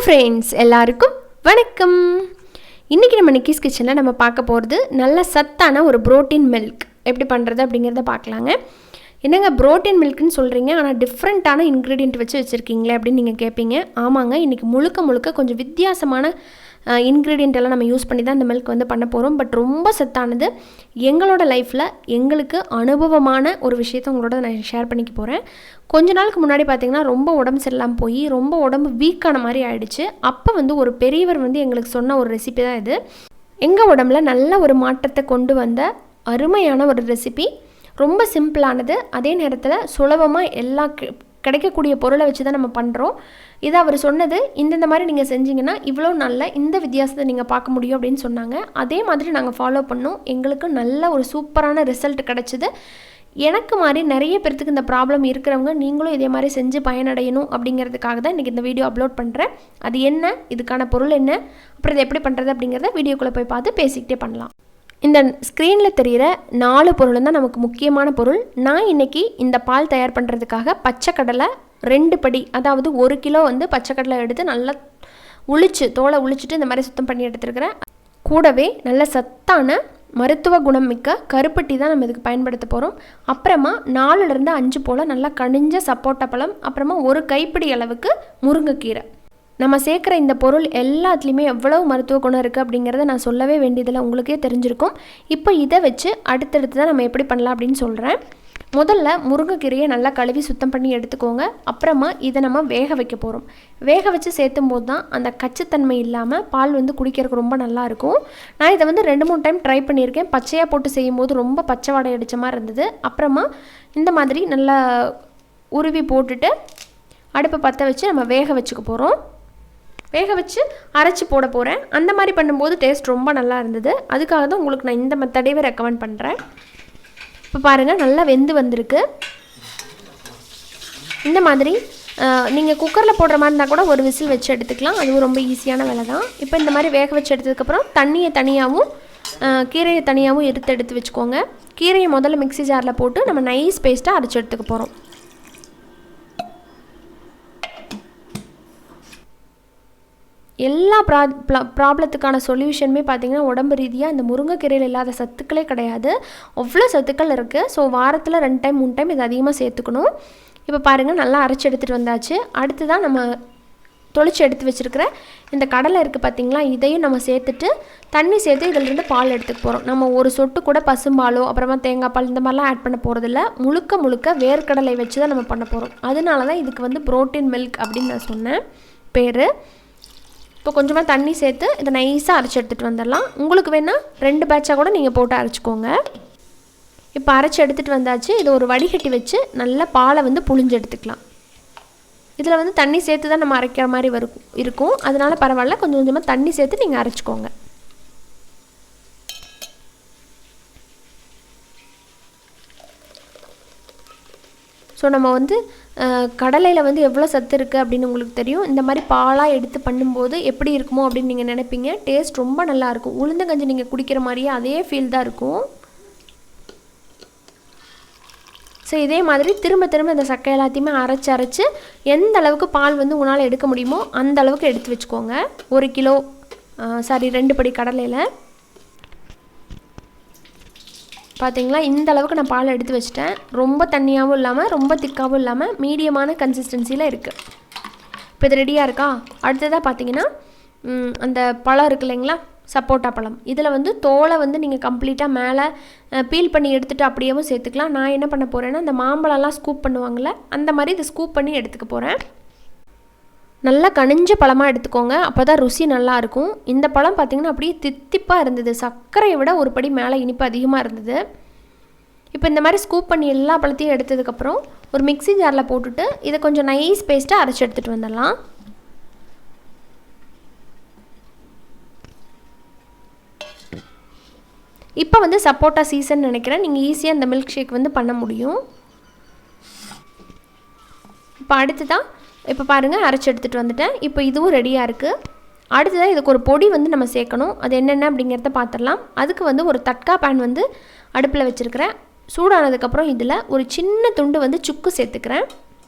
Friends எல்லாருக்கும் வணக்கம். இன்றைக்கி நம்ம நிக்கிஸ் கிச்சனில் நம்ம பார்க்க போகிறது நல்ல சத்தான ஒரு புரோட்டீன் மில்க் எப்படி பண்ணுறது அப்படிங்கிறத பார்க்கலாங்க. என்னங்க புரோட்டீன் மில்க்குன்னு சொல்கிறீங்க, ஆனால் டிஃப்ரெண்ட்டான இன்க்ரீடியன்ட் வச்சுருக்கீங்களே அப்படின்னு நீங்கள் கேட்பீங்க. ஆமாங்க, இன்றைக்கி முழுக்க கொஞ்சம் வித்தியாசமான இன்க்ரீடியன்ட் எல்லாம் நம்ம யூஸ் பண்ணி தான் இந்த மில்க் வந்து பண்ண போகிறோம். பட் ரொம்ப சத்தானது. எங்களோட லைஃப்பில் எங்களுக்கு அனுபவமான ஒரு விஷயத்தை உங்களோட நான் ஷேர் பண்ணிக்க போகிறேன். கொஞ்ச நாளுக்கு முன்னாடி பார்த்திங்கன்னா ரொம்ப உடம்பு சரியில்லாமல் போய் ரொம்ப உடம்பு வீக்கான மாதிரி ஆகிடுச்சு. அப்போ வந்து ஒரு பெரியவர் வந்து எங்களுக்கு சொன்ன ஒரு ரெசிபி தான் இது. எங்கள் உடம்புல நல்ல ஒரு மாற்றத்தை கொண்டு வந்த அருமையான ஒரு ரெசிபி. ரொம்ப சிம்பிளானது, அதே நேரத்தில் சுலபமாக எல்லா கிடைக்கக்கூடிய பொருளை வச்சு தான் நம்ம பண்ணுறோம். இதை அவர் சொன்னது, இந்த மாதிரி நீங்கள் செஞ்சிங்கன்னா இவ்வளோ நல்ல இந்த வித்தியாசத்தை நீங்கள் பார்க்க முடியும் அப்படின்னு சொன்னாங்க. அதே மாதிரி நாங்கள் ஃபாலோ பண்ணோம். எங்களுக்கு நல்ல ஒரு சூப்பரான ரிசல்ட் கிடச்சிது. எனக்கு மாதிரி நிறைய பேர்த்துக்கு இந்த ப்ராப்ளம் இருக்கிறவங்க நீங்களும் இதே மாதிரி செஞ்சு பயனடையணும் அப்படிங்கிறதுக்காக தான் இன்றைக்கி இந்த வீடியோ அப்லோட் பண்ணுறேன். அது என்ன, இதுக்கான பொருள் என்ன, அப்புறம் இதை எப்படி பண்ணுறது அப்படிங்கிறத வீடியோக்குள்ளே போய் பார்த்து பேசிக்கிட்டே பண்ணலாம். இந்த ஸ்க்ரீனில் தெரிகிற 4 பொருள் தான் நமக்கு முக்கியமான பொருள். நான் இன்றைக்கி இந்த பால் தயார் பண்ணுறதுக்காக பச்சைக்கடலை 2 படி, அதாவது 1 கிலோ வந்து பச்சைக்கடலை எடுத்து நல்லா தோலை உளிச்சிட்டு இந்த மாதிரி சுத்தம் பண்ணி எடுத்துருக்கிறேன். கூடவே நல்ல சத்தான மருத்துவ குணம் மிக்க கருப்பட்டி தான் நம்ம இதுக்கு பயன்படுத்த போகிறோம். அப்புறமா 4லேருந்து 5 போல் நல்லா கனிஞ்ச சப்போட்டா பழம், அப்புறமா 1 கைப்பிடி அளவுக்கு முருங்கைக்கீரை. நம்ம சேர்க்குற இந்த பொருள் எல்லாத்துலேயுமே எவ்வளவு மருத்துவ குணம் இருக்குது அப்படிங்கிறத நான் சொல்லவே வேண்டியதில்லை, உங்களுக்கே தெரிஞ்சிருக்கும். இப்போ இதை வச்சு அடுத்தடுத்து தான் நம்ம எப்படி பண்ணலாம் அப்படின்னு சொல்கிறேன். முதல்ல முருங்கைக்கீரையை நல்லா கழுவி சுத்தம் பண்ணி எடுத்துக்கோங்க. அப்புறமா இதை நம்ம வேக வைக்க போகிறோம். வேக வச்சு சேர்த்தும் போது தான் அந்த கச்சத்தன்மை இல்லாமல் பால் வந்து குடிக்கிறதுக்கு ரொம்ப நல்லாயிருக்கும். நான் இதை வந்து 2-3 டைம் ட்ரை பண்ணியிருக்கேன். பச்சையாக போட்டு செய்யும்போது ரொம்ப பச்சை வாடை அடித்த மாதிரி இருந்தது. அப்புறமா இந்த மாதிரி நல்லா உருவி போட்டுட்டு அடுப்பை பற்ற வச்சு நம்ம வேக வச்சுக்க போகிறோம். வேக வச்சு அரைச்சி போட போகிறேன். அந்த மாதிரி பண்ணும்போது டேஸ்ட் ரொம்ப நல்லா இருந்தது. அதுக்காக தான் உங்களுக்கு நான் இந்த மெத்தடேவே ரெக்கமெண்ட் பண்ணுறேன். இப்போ பாருங்கள், நல்லா வெந்து வந்திருக்கு. இந்த மாதிரி நீங்கள் குக்கரில் போடுற மாதிரி இருந்தால் கூட ஒரு விசில் வச்சு எடுத்துக்கலாம். அதுவும் ரொம்ப ஈஸியான வேலை தான். இப்போ இந்த மாதிரி வேக வச்சு எடுத்ததுக்கப்புறம் தண்ணியை தனியாகவும் கீரையை தனியாகவும் எடுத்து வச்சுக்கோங்க. கீரையை முதல்ல மிக்ஸி ஜாரில் போட்டு நம்ம நைஸ் பேஸ்ட்டாக அரைச்சி எடுத்துக்க போகிறோம். எல்லா ப்ராப்ளத்துக்கான சொல்யூஷனுமே பார்த்திங்கன்னா உடம்பு ரீதியாக இந்த முருங்கைக்கீரையில் இல்லாத சத்துக்களே கிடையாது. அவ்வளோ சத்துக்கள் இருக்குது. ஸோ வாரத்தில் 2 டைம் 3 டைம் இது அதிகமாக சேர்த்துக்கணும். இப்போ பாருங்கள், நல்லா அரைச்சி எடுத்துகிட்டு வந்தாச்சு. அடுத்து தான் நம்ம தொளிச்சு எடுத்து வச்சுருக்கிற இந்த கடலை இருக்குது பார்த்திங்களா, இதையும் நம்ம சேர்த்துட்டு தண்ணி சேர்த்து இதிலிருந்து பால் எடுத்துக்க போகிறோம். நம்ம ஒரு சொட்டு கூட பசும்பாலோ அப்புறமா தேங்காய் பால் இந்த மாதிரிலாம் ஆட் பண்ண போகிறதில்ல. முழுக்க வேர்க்கடலை வச்சு தான் நம்ம பண்ண போகிறோம். அதனால தான் இதுக்கு வந்து புரோட்டீன் மில்க் அப்படின்னு நான் சொன்னேன் பேர். இப்போ கொஞ்சமாக தண்ணி சேர்த்து இதை நைஸாக அரைச்சி எடுத்துகிட்டு வந்துடலாம். உங்களுக்கு வேணால் 2 பேட்சாக கூட நீங்கள் போட்டு அரைச்சிக்கோங்க. இப்போ அரைச்சி எடுத்துகிட்டு வந்தாச்சு. இது ஒரு வடிகட்டி வச்சு நல்லா பாலை வந்து புழிஞ்சு எடுத்துக்கலாம். இதில் வந்து தண்ணி சேர்த்து தான் நம்ம அரைக்கிற மாதிரி இருக்கும். அதனால் பரவாயில்ல, கொஞ்சம் கொஞ்சமாக தண்ணி சேர்த்து நீங்கள் அரைச்சிக்கோங்க. ஸோ நம்ம வந்து கடலையில் வந்து எவ்வளோ சத்து இருக்குது அப்படின்னு உங்களுக்கு தெரியும். இந்த மாதிரி பாலாக எடுத்து பண்ணும்போது எப்படி இருக்குமோ அப்படின்னு நீங்கள் நினைப்பீங்க. டேஸ்ட் ரொம்ப நல்லாயிருக்கும். உளுந்தங்கஞ்சி நீங்கள் குடிக்கிற மாதிரியே அதே ஃபீல் தான் இருக்கும். ஸோ இதே மாதிரி திரும்ப இந்த சக்கை எல்லாத்தையுமே அரைச்சி எந்த அளவுக்கு பால் வந்து உங்களால் எடுக்க முடியுமோ அந்த அளவுக்கு எடுத்து வச்சுக்கோங்க. 1 கிலோ 2 படி கடலையில் பார்த்தீங்களா, இந்த அளவுக்கு நான் பால் எடுத்து வச்சுட்டேன். ரொம்ப தண்ணியாகவும் இல்லாமல் ரொம்ப திக்காகவும் இல்லாமல் மீடியமான கன்சிஸ்டன்சியில் இருக்குது. இப்போ இது ரெடியாக இருக்கா? அடுத்ததாக பார்த்தீங்கன்னா அந்த பழம் இருக்குது இல்லைங்களா, சப்போட்டா பழம். இதில் வந்து தோலை வந்து நீங்கள் கம்ப்ளீட்டாக மேலே பீல் பண்ணி எடுத்துகிட்டு அப்படியேவும் சேர்த்துக்கலாம். நான் என்ன பண்ண போகிறேன்னா, இந்த மாம்பழம்லாம் ஸ்கூப் பண்ணுவாங்கள்ல, அந்த மாதிரி இதை ஸ்கூப் பண்ணி எடுத்துக்க போகிறேன். நல்லா கனிஞ்ச பழமாக எடுத்துக்கோங்க, அப்போ தான் ருசி நல்லாயிருக்கும். இந்த பழம் பார்த்திங்கன்னா அப்படியே தித்திப்பாக இருந்தது. சர்க்கரையை விட ஒரு படி மேலே இனிப்பு அதிகமாக இருந்தது. இப்போ இந்த மாதிரி ஸ்கூப் பண்ணி எல்லா பழத்தையும் எடுத்ததுக்கப்புறம் ஒரு மிக்ஸி ஜாரில் போட்டுட்டு இதை கொஞ்சம் நைஸ் பேஸ்ட்டாக அரைச்சி எடுத்துகிட்டு வந்துடலாம். இப்போ வந்து சப்போட்டா சீசன் நினைக்கிறேன். நீங்கள் ஈஸியாக இந்த மில்க் ஷேக் வந்து பண்ண முடியும். இப்போ அடுத்து தான் இப்போ பாருங்கள், அரைச்சி எடுத்துகிட்டு வந்துட்டேன். இப்போ இதுவும் ரெடியாக இருக்குது. அடுத்ததாக இதுக்கு ஒரு பொடி வந்து நம்ம சேர்க்கணும். அது என்னென்ன அப்படிங்கிறத பார்த்துடலாம். அதுக்கு வந்து ஒரு தட்கா பேன் வந்து அடுப்பில் வச்சுருக்கிறேன். சூடானதுக்கப்புறம் இதில் ஒரு சின்ன துண்டு வந்து சுக்கு சேர்த்துக்கிறேன்.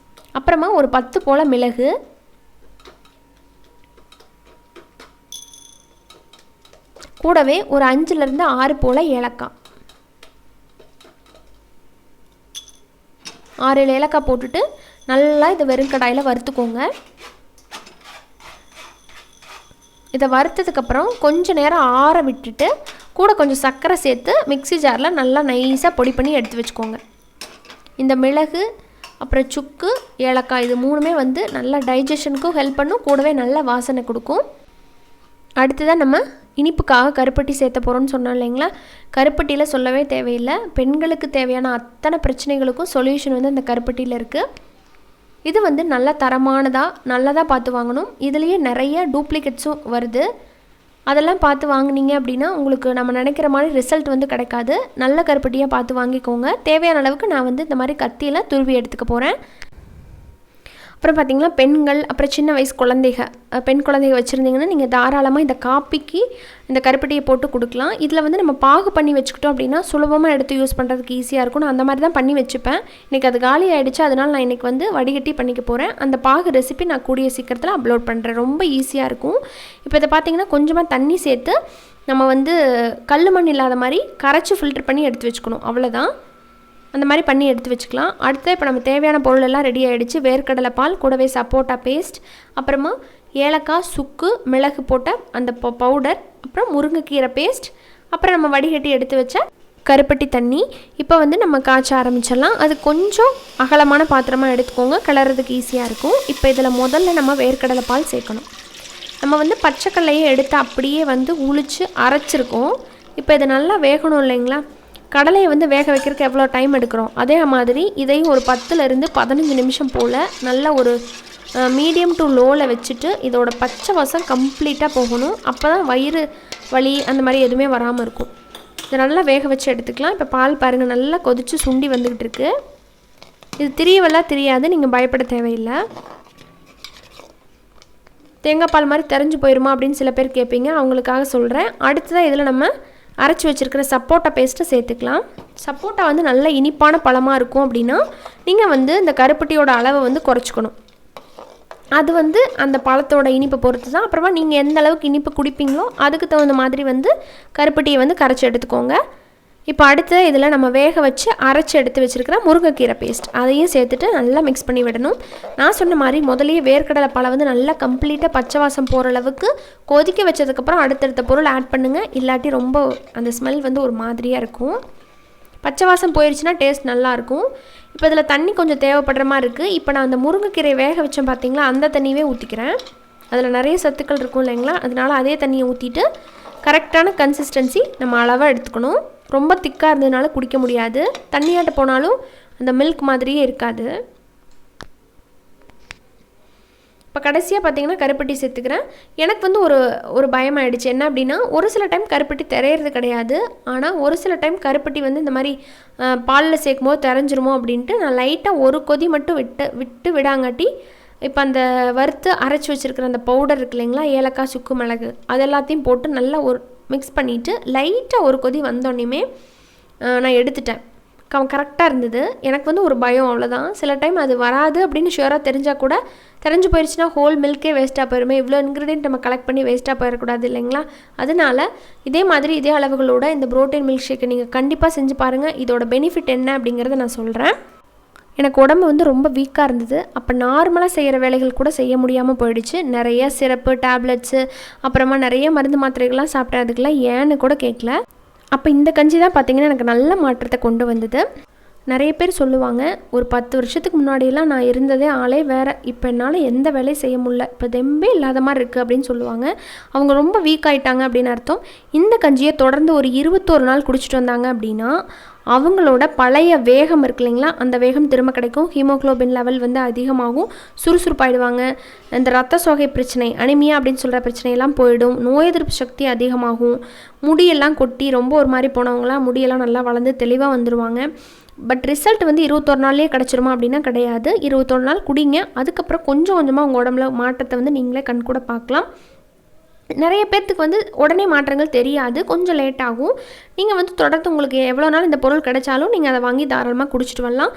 அப்புறமா ஒரு 10 போல் மிளகு, கூடவே ஒரு 5லேருந்து 6 போல் ஏலக்காய், 6-7 ஏலக்காய் போட்டுட்டு நல்லா இதை வெறும் கடாயில் வறுத்துக்கோங்க. இதை வறுத்ததுக்கப்புறம் கொஞ்சம் நேரம் ஆற விட்டுட்டு கூட கொஞ்சம் சர்க்கரை சேர்த்து மிக்ஸி ஜாரில் நல்லா நைஸாக பொடி பண்ணி எடுத்து வச்சுக்கோங்க. இந்த மிளகு அப்புறம் சுக்கு ஏலக்காய் இது 3மே வந்து நல்லா டைஜஷனுக்கும் ஹெல்ப் பண்ணும், கூடவே நல்ல வாசனை கொடுக்கும். அடுத்ததான் நம்ம இனிப்புக்காக கருப்பட்டி சேர்த்த போகிறோம்னு சொன்னோம் இல்லைங்களா. கருப்பட்டியில் சொல்லவே தேவையில்லை, பெண்களுக்கு தேவையான அத்தனை பிரச்சனைகளுக்கும் சொல்யூஷன் வந்து அந்த கருப்பட்டியில் இருக்குது. இது வந்து நல்ல நல்லதாக பார்த்து வாங்கணும். இதுலேயே நிறைய டூப்ளிகேட்ஸும் வருது. அதெல்லாம் பார்த்து வாங்கினீங்க அப்படின்னா உங்களுக்கு நம்ம நினைக்கிற மாதிரி ரிசல்ட் வந்து கிடைக்காது. நல்ல கருப்பட்டியாக பார்த்து வாங்கிக்கோங்க. தேவையான அளவுக்கு நான் வந்து இந்த மாதிரி கத்தியில் துருவி எடுத்துக்க போகிறேன். அப்புறம் பார்த்திங்கன்னா பெண்கள் அப்புறம் சின்ன வயசு பெண் குழந்தைங்க வச்சுருந்தீங்கன்னா நீங்கள் தாராளமாக இந்த காப்பிக்கு இந்த கருப்பட்டியை போட்டு கொடுக்கலாம். இதில் வந்து நம்ம பாகு பண்ணி வச்சுக்கிட்டோம் அப்படின்னா சுலபமாக எடுத்து யூஸ் பண்ணுறதுக்கு ஈஸியாக இருக்கும். நான் அந்த மாதிரி தான் பண்ணி வச்சுப்பேன். இன்றைக்கி அது காலி ஆகிடுச்சு, அதனால் நான் இன்றைக்கி வந்து வடிகட்டி பண்ணிக்க போகிறேன். அந்த பாகு ரெசிபி நான் கூடிய சீக்கிரத்தில் அப்லோட் பண்ணுறேன். ரொம்ப ஈஸியாக இருக்கும். இப்போ இதை பார்த்திங்கன்னா கொஞ்சமாக தண்ணி சேர்த்து நம்ம வந்து கல் மண் இல்லாத மாதிரி கரைச்சி ஃபில்டர் பண்ணி எடுத்து வச்சுக்கணும். அவ்வளோதான். அந்த மாதிரி பண்ணி எடுத்து வச்சுக்கலாம். அடுத்து இப்போ நம்ம தேவையான பொருள் எல்லாம் ரெடி ஆகிடுச்சு. வேர்க்கடலை பால், கூடவே சப்போட்டா பேஸ்ட், அப்புறமா ஏலக்காய், சுக்கு, மிளகு போட்ட அந்த பவுடர், அப்புறம் முருங்கைக்கீரை பேஸ்ட், அப்புறம் நம்ம வடிகட்டி எடுத்து வச்ச கருப்பட்டி தண்ணி. இப்போ வந்து நம்ம காய்ச்ச ஆரம்பிச்சிடலாம். அது கொஞ்சம் அகலமான பாத்திரமாக எடுத்துக்கோங்க, கிளறதுக்கு ஈஸியாக இருக்கும். இப்போ இதில் முதல்ல நம்ம வேர்க்கடலை பால் சேர்க்கணும். நம்ம வந்து பச்சைக்கல்லையே எடுத்து அப்படியே வந்து உளிச்சு அரைச்சிருக்கோம். இப்போ இது நல்லா வேகணும் இல்லைங்களா. கடலையை வந்து வேக வைக்கிறதுக்கு எவ்வளோ டைம் எடுக்கிறோம், அதே மாதிரி இதையும் ஒரு 10லேருந்து 15 நிமிஷம் போல் நல்ல ஒரு மீடியம் டு லோவில் வச்சுட்டு இதோட பச்சை வாசம் கம்ப்ளீட்டாக போகணும். அப்போ தான் வயிறு வலி அந்த மாதிரி எதுவுமே வராமல் இருக்கும். இதை நல்லா வேக வச்சு எடுத்துக்கலாம். இப்போ பால் பாருங்கள் நல்லா கொதித்து சுண்டி வந்துக்கிட்டு இருக்கு. இது திரியவெல்லாம் தெரியாது, நீங்கள் பயப்பட தேவையில்லை. தேங்காய் பால் மாதிரி தெரிஞ்சு போயிடுமா அப்படின்னு சில பேர் கேட்பீங்க, அவங்களுக்காக சொல்கிறேன். அடுத்ததான் இதில் நம்ம அரைச்சி வச்சுருக்கிற சப்போட்டா பேஸ்ட்டை சேர்த்துக்கலாம். சப்போட்டா வந்து நல்ல இனிப்பான பழமாக இருக்கும் அப்படின்னா நீங்கள் வந்து இந்த கருப்பட்டியோட அளவை வந்து குறைச்சிக்கணும். அது வந்து அந்த பழத்தோட இனிப்பை பொறுத்து தான். அப்புறமா நீங்கள் எந்த அளவுக்கு இனிப்பு குடிப்பீங்களோ அதுக்கு தகுந்த மாதிரி வந்து கருப்பட்டியை வந்து கரைச்சி எடுத்துக்கோங்க. இப்போ அடுத்து இதில் நம்ம வேக வச்சு அரைச்சி எடுத்து வச்சுருக்கிற முருங்கைக்கீரை பேஸ்ட் அதையும் சேர்த்துட்டு நல்லா மிக்ஸ் பண்ணி விடணும். நான் சொன்ன மாதிரி முதலையே வேர்க்கடலை பழம் வந்து நல்லா கம்ப்ளீட்டாக பச்சை வாசம் போகிற அளவுக்கு கொதிக்க வச்சதுக்கப்புறம் அடுத்தடுத்த பொருள் ஆட் பண்ணுங்கள். இல்லாட்டி ரொம்ப அந்த ஸ்மெல் வந்து ஒரு மாதிரியாக இருக்கும். பச்சை வாசம் போயிடுச்சுன்னா டேஸ்ட் நல்லாயிருக்கும். இப்போ இதில் தண்ணி கொஞ்சம் தேவைப்படுற மாதிரி இருக்குது. இப்போ நான் அந்த முருங்கைக்கீரை வேக வச்சேன் பார்த்தீங்களா, அந்த தண்ணியவே ஊற்றிக்கிறேன். அதில் நிறைய சத்துக்கள் இருக்கும் இல்லைங்களா, அதனால் அதே தண்ணியை ஊற்றிட்டு கரெக்டான கன்சிஸ்டன்சி நம்ம அளவாக எடுத்துக்கணும். ரொம்ப திக்காக இருந்ததுனால குடிக்க முடியாது, தண்ணியாட்ட போனாலும் அந்த மில்க் மாதிரியே இருக்காது. இப்போ கடைசியாக பார்த்திங்கன்னா கருப்பட்டி சேர்த்துக்கிறேன். எனக்கு வந்து ஒரு பயமாயிடுச்சு. என்ன அப்படின்னா ஒரு சில டைம் கருப்பட்டி திரையிறது கிடையாது, ஆனால் ஒரு சில டைம் கருப்பட்டி வந்து இந்த மாதிரி பாலில் சேர்க்கும் போது திரைஞ்சிருமோ அப்படின்ட்டு நான் லைட்டாக ஒரு கொதி மட்டும் விட்டு விடாங்காட்டி இப்போ அந்த வறுத்து அரைச்சி வச்சுருக்கிற அந்த பவுடர் இருக்கு இல்லைங்களா, ஏலக்காய், சுக்கு, மிளகு அது எல்லாத்தையும் போட்டு நல்லா ஒரு மிக்ஸ் பண்ணிவிட்டு லைட்டாக ஒரு கொதி வந்தோடனேயுமே நான் எடுத்துட்டேன். கரெக்டாக இருந்தது. எனக்கு வந்து ஒரு பயம், அவ்வளோதான். சில டைம் அது வராது அப்படின்னு ஷுவராக தெரிஞ்சால் கூட தெரிஞ்சு போயிடுச்சுன்னா ஹோல் மில்கே வேஸ்ட்டாக போயிருமே. இவ்வளோ இன்க்ரீடியன்ட் நம்ம கலெக்ட் பண்ணி வேஸ்ட்டாக போயிடக்கூடாது இல்லைங்களா. அதனால் இதே மாதிரி இதே அளவுகளோட இந்த புரோட்டீன் மில்க் ஷேக்கை நீங்கள் கண்டிப்பாக செஞ்சு பாருங்கள். இதோட பெனிஃபிட் என்ன அப்படிங்கிறத நான் சொல்கிறேன். எனக்கு உடம்பு வந்து ரொம்ப வீக்காக இருந்தது. அப்போ நார்மலாக செய்கிற வேலைகள் கூட செய்ய முடியாமல் போயிடுச்சு. நிறைய சிரப்பு, டேப்லெட்ஸு, அப்புறமா நிறைய மருந்து மாத்திரைகள்லாம் சாப்பிட்டேன். அதுக்கெல்லாம் ஏன்னு கூட கேட்கல. அப்போ இந்த கஞ்சி தான் பார்த்திங்கன்னா எனக்கு நல்ல மாற்றத்தை கொண்டு வந்தது. நிறைய பேர் சொல்லுவாங்க, ஒரு 10 வருஷத்துக்கு முன்னாடியெல்லாம் நான் இருந்ததே ஆளே வேறு, இப்போ என்னால் எந்த வேலையும் செய்ய முடியல, இப்போ தெம்பே இல்லாத மாதிரி இருக்குது அப்படின்னு சொல்லுவாங்க. அவங்க ரொம்ப வீக் ஆகிட்டாங்க அப்படின்னு அர்த்தம். இந்த கஞ்சியை தொடர்ந்து ஒரு 21 நாள் குடிச்சிட்டு வந்தாங்க அப்படின்னா அவங்களோட பழைய வேகம் இருக்கு இல்லைங்களா, அந்த வேகம் திரும்ப கிடைக்கும். ஹீமோக்ளோபின் லெவல் வந்து அதிகமாகும், சுறுசுறுப்பாயிடுவாங்க. இந்த ரத்த சோகை பிரச்சனை, அனிமியா அப்படின்னு சொல்கிற பிரச்சனையெல்லாம் போயிடும். நோய் எதிர்ப்பு சக்தி அதிகமாகும். முடியெல்லாம் கொட்டி ரொம்ப ஒரு மாதிரி போனவங்களாம் முடியெல்லாம் நல்லா வளர்ந்து தெளிவாக வந்துடுவாங்க. பட் ரிசல்ட் வந்து 21 நாள்லேயே கிடச்சிருமா அப்படின்னா கிடையாது. 21 நாள் குடிங்க, அதுக்கப்புறம் கொஞ்சம் கொஞ்சமாக உங்கள் உடம்புல மாற்றத்தை வந்து நீங்களே கண்கூட பார்க்கலாம். நிறைய பேர்த்துக்கு வந்து உடனே மாற்றங்கள் தெரியாது, கொஞ்சம் லேட் ஆகும். நீங்கள் வந்து தொடர்ந்து உங்களுக்கு எவ்வளோ நாள் இந்த பொருள் கிடைச்சாலும் நீங்கள் அதை வாங்கி தாராளமாக குடிச்சிட்டு வரலாம்.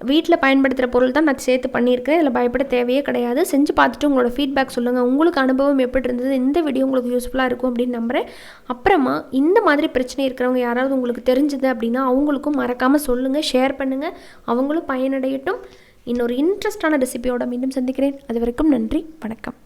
வீட்டில் பயன்படுத்துகிற பொருள் தான் நான் சேர்த்து பண்ணியிருக்கேன். இதில் பயப்பட தேவையே கிடையாது. செஞ்சு பார்த்துட்டு உங்களோட ஃபீட்பேக் சொல்லுங்கள். உங்களுக்கு அனுபவம் எப்படி இருந்தது, இந்த வீடியோ உங்களுக்கு யூஸ்ஃபுல்லாக இருக்கும் அப்படின்னு நம்புகிறேன். அப்புறமா இந்த மாதிரி பிரச்சனை இருக்கிறவங்க யாராவது உங்களுக்கு தெரிஞ்சது அப்படின்னா அவங்களுக்கும் மறக்காமல் சொல்லுங்கள், ஷேர் பண்ணுங்கள், அவங்களும் பயனடையட்டும். இன்னொரு இன்ட்ரெஸ்டான ரெசிபியோட மீண்டும் சந்திக்கிறேன். அது வரைக்கும் நன்றி, வணக்கம்.